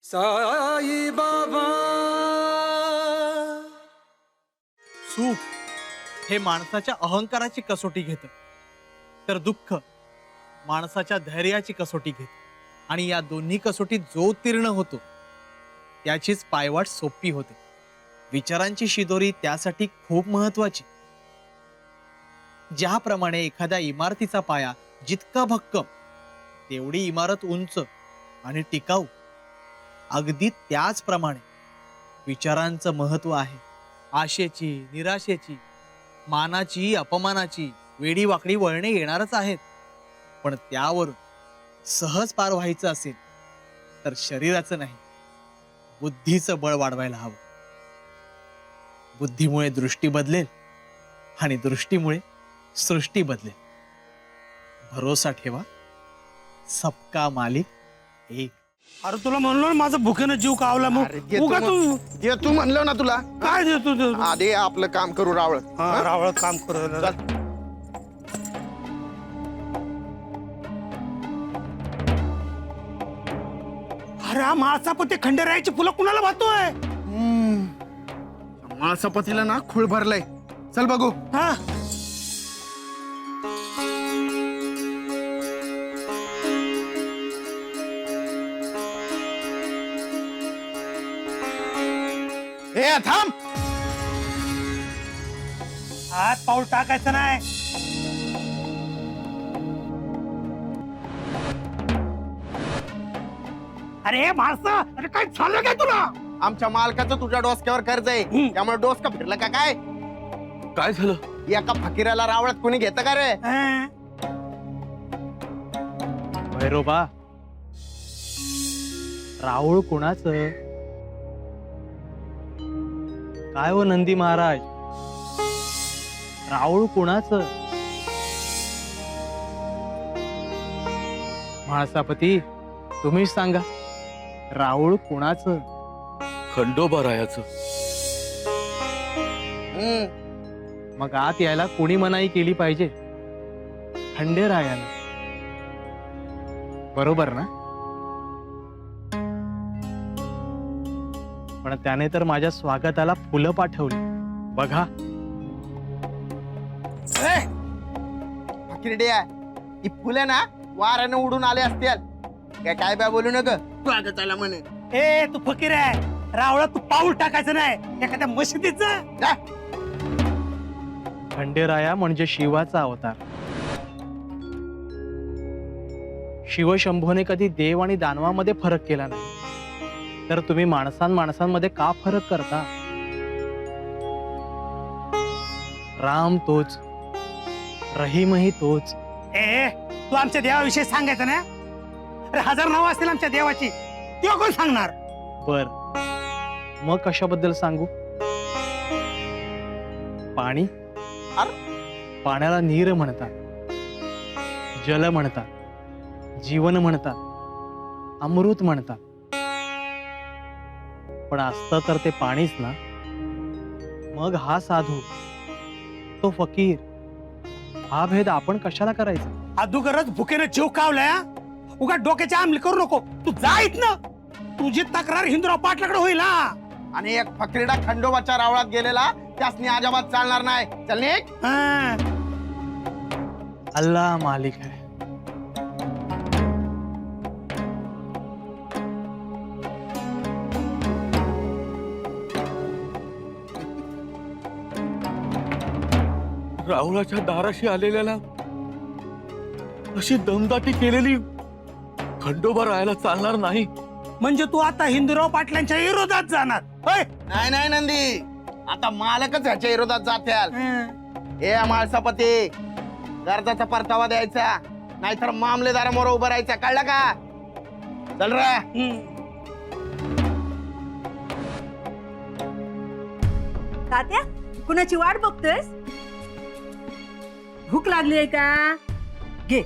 साई बाबा सुख हे माणसाच्या अहंकाराची कसोटी घेतं, तर दुःख माणसाच्या धैर्याची कसोटी घेतं। आणि या दोन्ही कसोटीत जो उत्तीर्ण होतो त्याचीच पायवाट सोपी होते। विचारांची शिदोरी त्यासाठी खूप महत्वाची। ज्याप्रमाणे एखाद्या इमारतीचा पाया जितका भक्कम तेवढी इमारत उंच आणि टिकाऊ, अगदी त्याचप्रमाणे विचारांचं महत्व आहे। आशेची, निराशेची, मानाची, अपमानाची वेडी वाकडी वळणे येणारच आहेत, पण त्यावर सहज पार व्हायचं असेल तर शरीराचं नाही, बुद्धीचं बळ वाढवायला हवं। बुद्धीमुळे दृष्टी बदलेल आणि दृष्टीमुळे सृष्टी बदलेल। भरोसा ठेवा, सबका मालिक एक। अरे तुला म्हणलो ना माझं भुकेनं जीव कावला मग उगा तू जे तू म्हणलं ना तुला काय देतो तू? आधी आपलं काम करू रावळ हा, रावळ काम करू चल. अरे हा माळसापती खंडेरायाची फुलं कुणाला वाहतोय? माळसापतीला ना खूळ भरलाय, चल बघू। हा ए थांब, हात पाऊल टाकायचं नाही। अरे माणसा, अरे काय झालं काय तुला? आमच्या मालकाचं तुझ्या डोसक्यावर कर्ज आहे, त्यामुळे डोसका फिरला का काय? काय झालं? एका फकीराला रावळात कोणी घेतं का रे? हा? भैरोबा, राहुळ कोणाचं? काय हो नंदी महाराज, राहुळ कोणाचं? म्हाळसापती, तुम्हीच सांगा, राहुळ कोणाचं? खंडोबा रायाचं। मग आत यायला कोणी मनाई केली पाहिजे? खंडेरायानं, बरोबर ना? पण त्याने तर माझ्या स्वागताला फुलं पाठवली, बघा। ए, फकीरड्या, ही फुलं ना वाऱ्यानं उडून आले असतील काय बा बोलू नका स्वागताला म्हणे। ए तू फकीर आहे, रावळा तू पाऊल टाकायचं नाही एखाद्या मशिदीत जा। खंडेराया म्हणजे शिवाचा अवतार। शिवशंभूने कधी देव आणि दानवामध्ये फरक केला नाही, तर तुम्ही माणसांमध्ये का फरक करता? राम तोच, रहीमही तोच। ए तू आमच्या देवाविषयी सांगायचं ना? अरे हजार नाव असतील आमच्या देवाची, तेव्हा कोण सांगणार? बर, मग कशाबद्दल सांगू? पाणी? पाण्याला नीर म्हणतात, जल म्हणतात, जीवन म्हणतात, अमृत म्हणतात। पण असतं तर ते पाणीच ना। मग हा साधू, तो फकीर, हा भेद आपण कशाला करायचा? अदुगरच भुकेनं जीव कावलाय, उगा डोक्याची आमली करू नको। तू जाईत ना, तुझी तक्रार हिंदुराव पाटलाकडे होईल। हा? आणि एक फकीरडा खंडोबाच्या रावळात गेलेला त्यासनी अजिबात चालणार नाही, चल निघ। हा. अल्लाह मालिक है। राहुलाच्या दाराशी आलेल्याला अशी दमदाटी केलेली खंडोबा रायाला चालणार नाही। म्हणजे तू आता हिंदुराव पाटलांच्या विरोधात जाणार होय? नाही नाही नंदी, आता मालकच ह्याच्या विरोधात जात्याल। ए माळसापती, कर्जाचा परतावा द्यायचा, नाहीतर मामलेदारामोर उभं राहायचं, कळलं का? चल रे। तात्या, कुणाची वाट बघतोयस? भूक लागली आहे का? घे,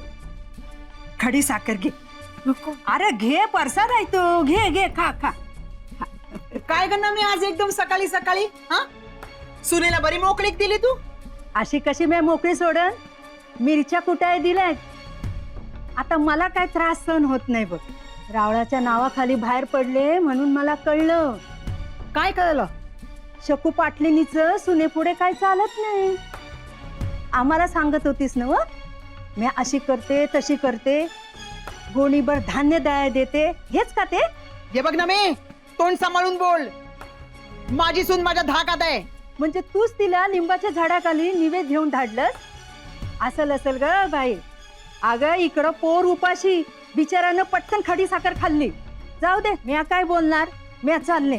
खडी साखर घे। अरे घे, परसाद आहे तो, घे घे, खा खा। काय गं मी आज एकदम सकाळी सकाळी हा सुनेला बरी मोकळीक दिली तू? अशी कशी मी मोकळी सोडन? मिरच्या कुटाय दिल्यात, आता मला काय त्रास सहन होत नाही बघ। रावळाच्या नावाखाली बाहेर पडले म्हणून मला कळलं. काय कळलं? शकू पाटलिनीचं सुनेपुढे काय चालत नाही. आम्हाला सांगत होतीस ना व, मी अशी करते तशी करते, गोणीभर धान्य द्याय देते, हेच का ते? हे बघ ना मी, तोंड सांभाळून बोल. माझी सून माझ्या धाकात आहे. म्हणजे तूच तिला लिंबाच्या झाडाखाली निवेद घेऊन धाडलंस? असल ग बाई. अगं इकडं पोर उपाशी, बिचारानं पटकन खडी साखर खाल्ली. जाऊ दे, मी काय बोलणार, मी चालले.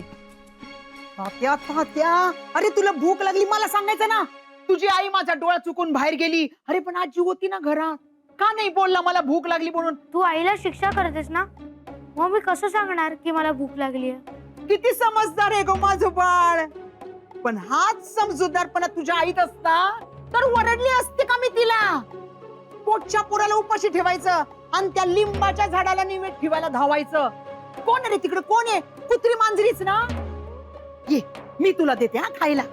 तात्या तात्या, अरे तुला भूक लागली मला सांगायचं ना. तुझी आई माझा डोळा चुकून बाहेर गेली, अरे पण आजी होती ना घरात. का नाही बोलला मला भूक लागली म्हणून? तू आईला शिक्षा करतेस ना, मग मी कसं सांगणार की मला भूक लागली? किती समजदार आहे ग माझं बाळ. पण हाच समजूतदारपणा तुझ्या आईत असता तर वरडली असते का मी तिला? पोटच्या पोराला उपाशी ठेवायचं आणि त्या लिंबाच्या झाडाला निवेद ठेवायला धावायचं. कोण रे तिकडे, कोण आहे? कुत्री मांजरीच ना. ये मी तुला देते हा खायला.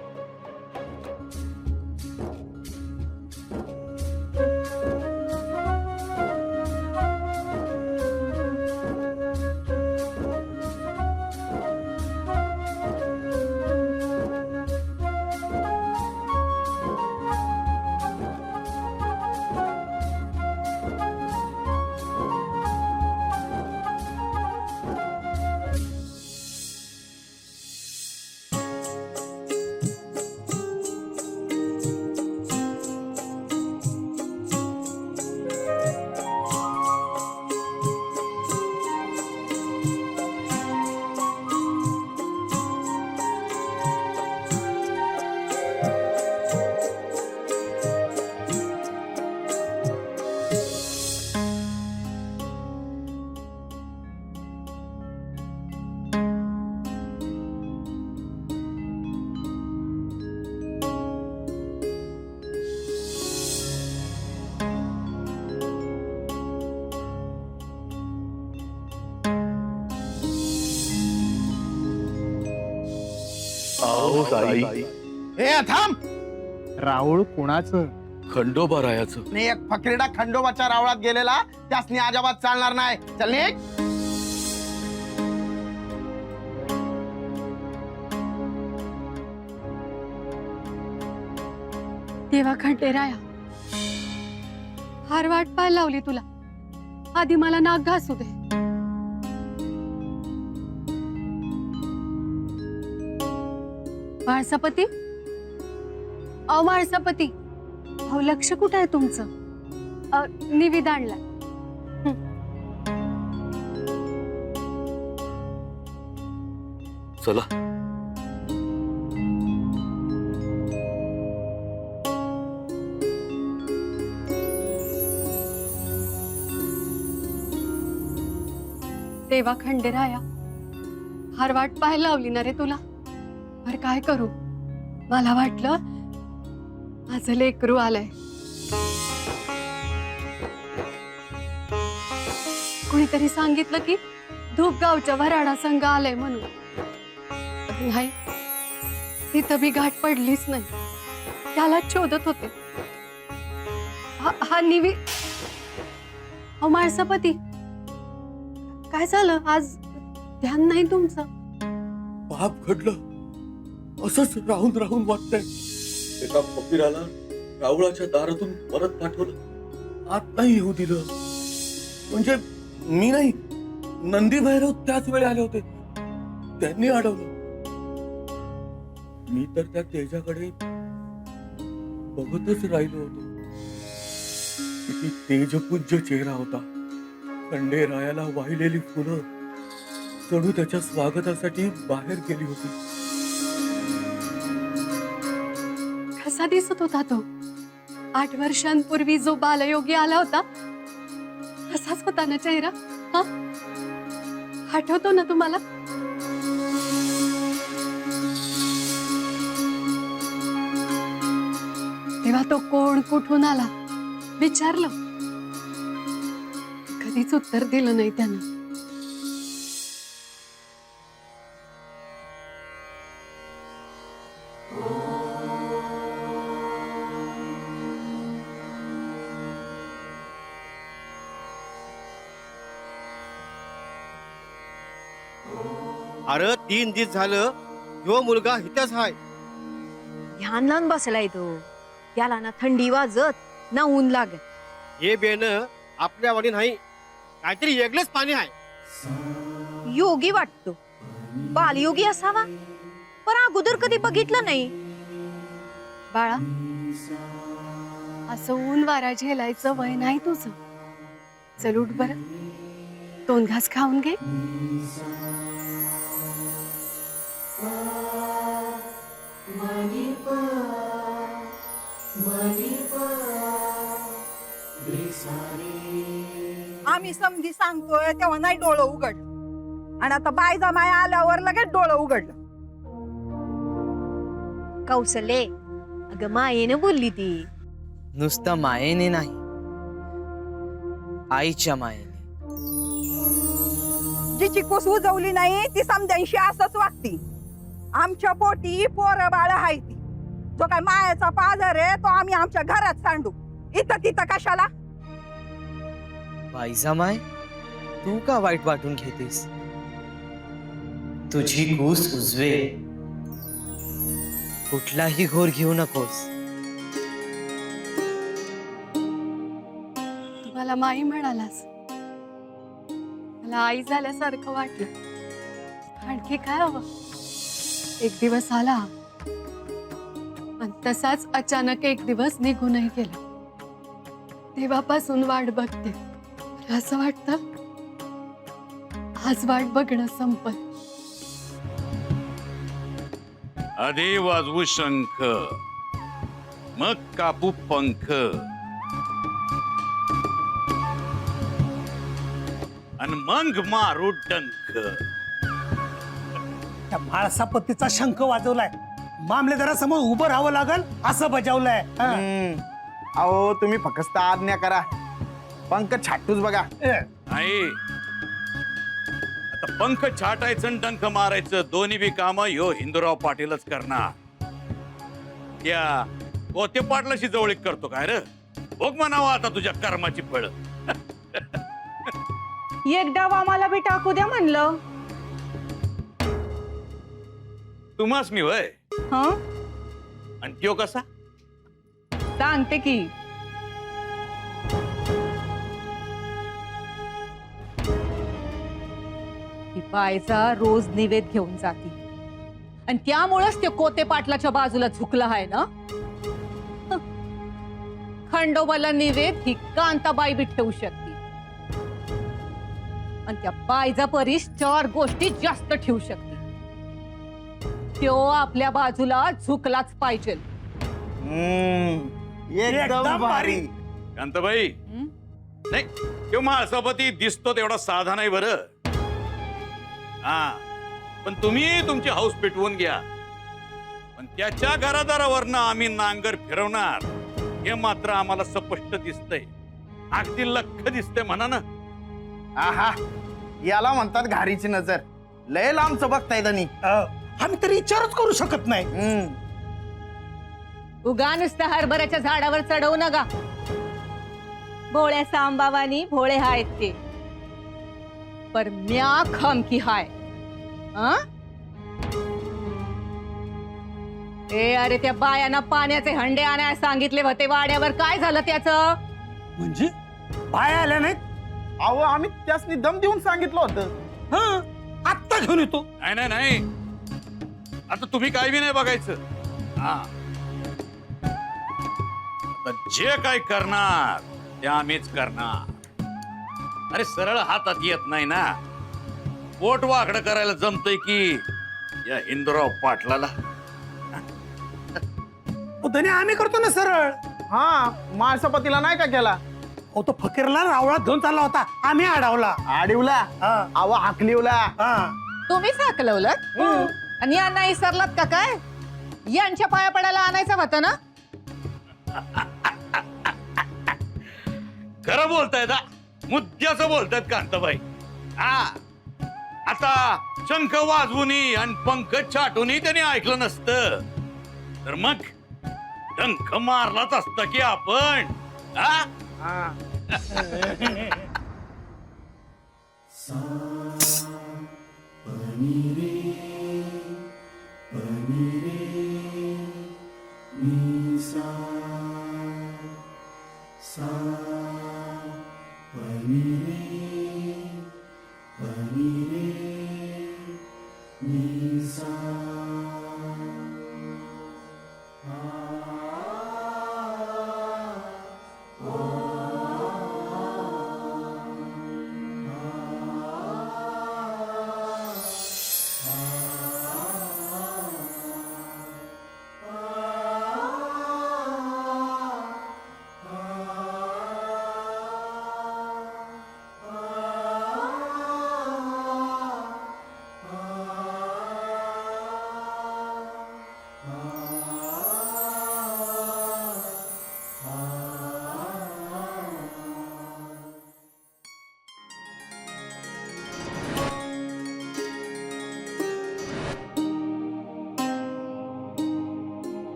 आओ साई. ए थांब. राहुळ कुणाचं? खंडोबा रायाचं. नाही, एक फकीरडा खंडोबाच्या रावळात गेलेला, त्यासनी अजिबात चालणार नाही. चल निघ. देवा खंडेराया, फार वाट पाहायला लावली तुला. आधी मला नाक घासू दे. माळसापती, अहो माळसापती, अहो लक्ष कुठं आहे तुमचं? निवेद आणलाय. चला. देवा खंडेराया, फार वाट पाहायला लावली ना रे तुला. पर काय करू, मला वाटलं माझं लेकरू आलंय. कोणीतरी सांगितलं की धूपगावच्या वराडा संघ आलंय म्हणून. नाही, तिथं बी गाठ पडलीच नाही. त्याला शोधत होते. हा निवी. अहो माळसापती, काय झालं आज? ध्यान नाही तुमचं? पाप घडलं असंच राहून राहून वाटतंय. एका फकीराला रावळाच्या दारातून परत पाठवलं, आत नाही येऊ दिलं. म्हणजे मी नाही, नंदी भैरव त्याच वेळी आले होते, त्यांनी अडवलं. मी तर त्या तेजाकडे बघतच राहिलो होतो. किती तेजपूज्य चेहरा होता. खंडेरायाला वाहिलेली फुलं जणू त्याच्या स्वागतासाठी बाहेर गेली होती. कसा दिसत होता तो? 8 वर्षांपूर्वी जो बालयोगी आला होता तसाच होता ना चेहरा? हा, आठवतो ना तुम्हाला? तेव्हा तो कोण, कुठून आला विचारलं, कधीच उत्तर दिलं नाही त्यानं. अरे 3 दिवस झालं ह्यो मुलगा इथंच हाय. ध्यान लावून बसलाय तो. त्याला ना थंडी वाजत ना ऊन लागत. हे बेन आपल्या वाणी नाही, काहीतरी वेगळंच पाणी आहे. योगी वाटतो. बालयोगी असावा, पण अगोदर कधी बघितलं नाही. बाळा, असं ऊन वारा झेलायचं वय नाही तुझं. चल उठ बरं, 2 घास खाऊन घे. आम्ही समधी सांगतोय तेव्हा नाही डोळं उघड, आणि आता बायजा माया आल्यावर लगेच डोळं उघडलं. कौसले, अगं मायेनं बोलली ती. नुसतं मायेने नाही, आईच्या मायेने. जिची कुस उजवली नाही ती समद्यांशी असंच वागती. आमच्या पोटी पोरं बाळ हाय ती. जो काय मायाचा पाझर आहे तो आम्ही आमच्या घरात सांडू, इथं तिथं कशाला. बाईजामाय, तू का वाईट वाटून घेतेस? तुझी कूस उजवे, कुठलाही घोर घेऊ नकोस. तुम्हाला माई म्हणालास, मला आई झाल्यासारखं वाटलं. आणखी काय हवं? एक दिवस आला आणि तसाच अचानक एक दिवस निघूनही गेला. तेव्हापासून वाट बघते. असं वाटतं आज वाट बघणं संपल. आधी वाजवू शंख, मग कापू पंख, आणि मग मारू डंख. त्या म्हाळसापतीचा शंख वाजवलाय. मामलेदारासमोर उभं राहावं लागल असं बजावलंय. अहो तुम्ही फक्त आज्ञा करा, पंख छाटूच बघा. नाही, आता पंख छाटायचं आणि डंख मारायचं दोन्ही बी काम ह्यो हिंदूराव पाटीलच करणार. त्या कोते पाटलाशी जवळीक करतो काय रे? बघ म्हणावं आता तुझ्या कर्माची फळ. एक डाव आम्हाला बी टाकू द्या म्हणलं. तुम्हास मी वय हं, आणि त्यो कसा? सांगते की. ती बायचा रोज निवेद घेऊन जाती, आणि त्यामुळेच ते कोते पाटलाच्या बाजूला झुकला आहे ना. खंडोबाला निवेद ही कांताबाई बी ठेवू शकते, आणि त्या बायचा परीस 4 गोष्टी जास्त ठेवू शकते. त्यो आपल्या बाजूला झुकलाच पाहिजे. एकदम भारी. कांताबाई, नाही तो महासभापती दिसतो तेवढा साधा नाही बरं. हा, पण तुम्ही तुमची हाऊस पेटवून घ्या, पण त्याच्या घरादारावरनं आम्ही नांगर फिरवणार हे मात्र आम्हाला स्पष्ट दिसतंय. अगदी लख दिसतंय म्हणा ना. आहा, याला म्हणतात घारीची नजर. लय लांबचं बघताय धनी. आम्ही तरी विचारच करू शकत नाही. उगा नुसतं हरभऱ्याच्या झाडावर चढवू नका. भोळ्या सांबावानी भोळे हायत ते, पर म्या खमकी हाय. ए अरे, त्या बायाना पाण्याचे हंडे आणायला सांगितले होते वाड्यावर. काय झालं त्याचं? म्हणजे बाया आल्या नाहीत? अहो आम्ही त्यासनी दम देऊन सांगितलं होतं. आत्ता घेऊन येतो. नाही नाही नाही, आता तुम्ही काय बी नाही बघायचं. हा, आता जे काय करणार ते आम्हीच करणार. अरे सरळ हातात येत नाही ना, पोट वाकडं करायला जमतंय की या हिंदूराव पाटलाला. धनी आम्ही करतो ना सरळ. हा, महासभापतीला नाही का केला? हो, तो फकीरला रावळात घेऊन चालला होता, आम्ही अडवला. आडिवला, अहो हाकलिवला. तुम्हीच हाकलवलं, आणि यांना विसरलात का काय? यांच्या पाया पडायला आणायचं होतं ना. खरं बोलतायत, मुद्द्याचं बोलतायत कांताबाई. हा, आता शंख वाजवूनी आणि पंख छाटूनही त्याने ऐकलं नसतं तर मग डंख मारलाच असता की आपण. हा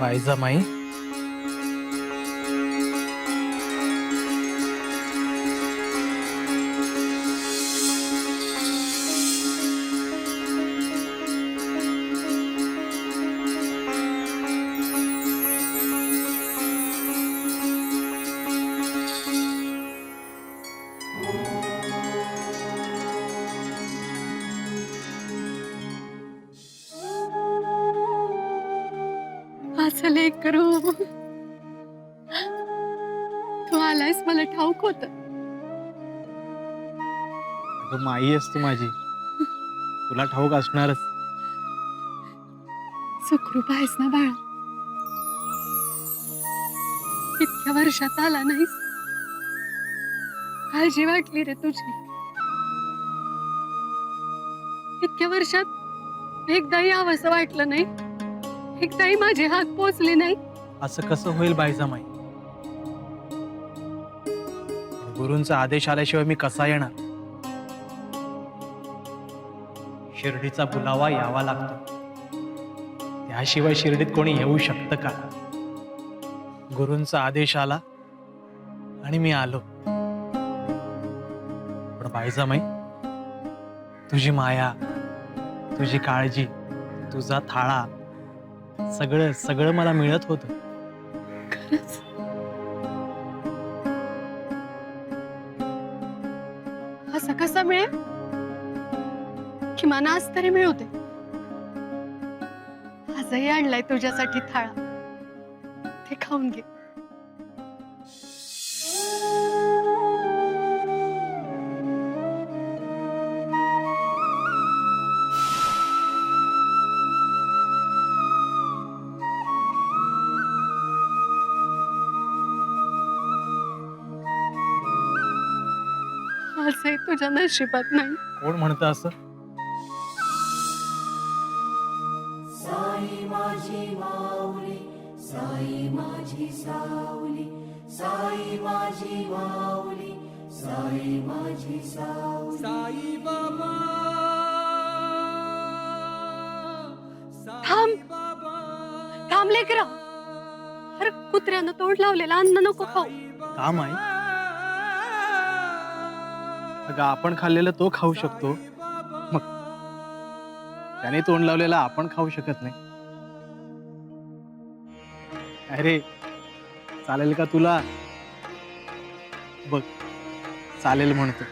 बायजामाई, असं लेकरू तू आलायस मला ठाऊक होत. अगं माई आहेस तू माझी, तुला ठाऊक असणारच. सुखरूप आहेस ना बाळा? इतक्या वर्षात आला नाहीस, काळजी वाटली रे तुझी. इतक्या वर्षात एकदाही यावंसं वाटलं नाही, एकदाही माझे हात पोचले नाही. असं कसं होईल बायजामाई? गुरूंचा आदेश आल्याशिवाय मी कसा येणार? शिर्डीचा बुलावा यावा लागतो, त्याशिवाय शिर्डीत कोणी येऊ शकतं का? गुरूंचा आदेश आला आणि मी आलो. पण बायजामाई, तुझी माया, तुझी काळजी, तुझा थाळा, सगळं सगळं मला मिळत होतं. खरंच असं कसं मिळेल? किमान आज तरी मिळवते. आजही आणलाय तुझ्यासाठी थाळा, ते खाऊन घे. आजही तुझ्या नशिबात नाही. कोण म्हणतं असं? थांब थांब लेकरा. अरे कुत्र्यानं तोंड लावलेलं अन्न नको खाऊ. का माई? अगं आपण खाल्लेलं तो खाऊ शकतो, मग त्याने तोंड लावलेला आपण खाऊ शकत नाही? अरे चालेल का तुला? बघ चालेल म्हणतो.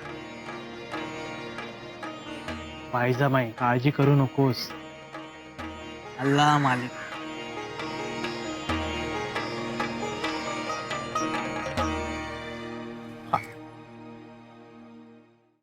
बायजामाई, काळजी करू नकोस. अल्लाह मालिक.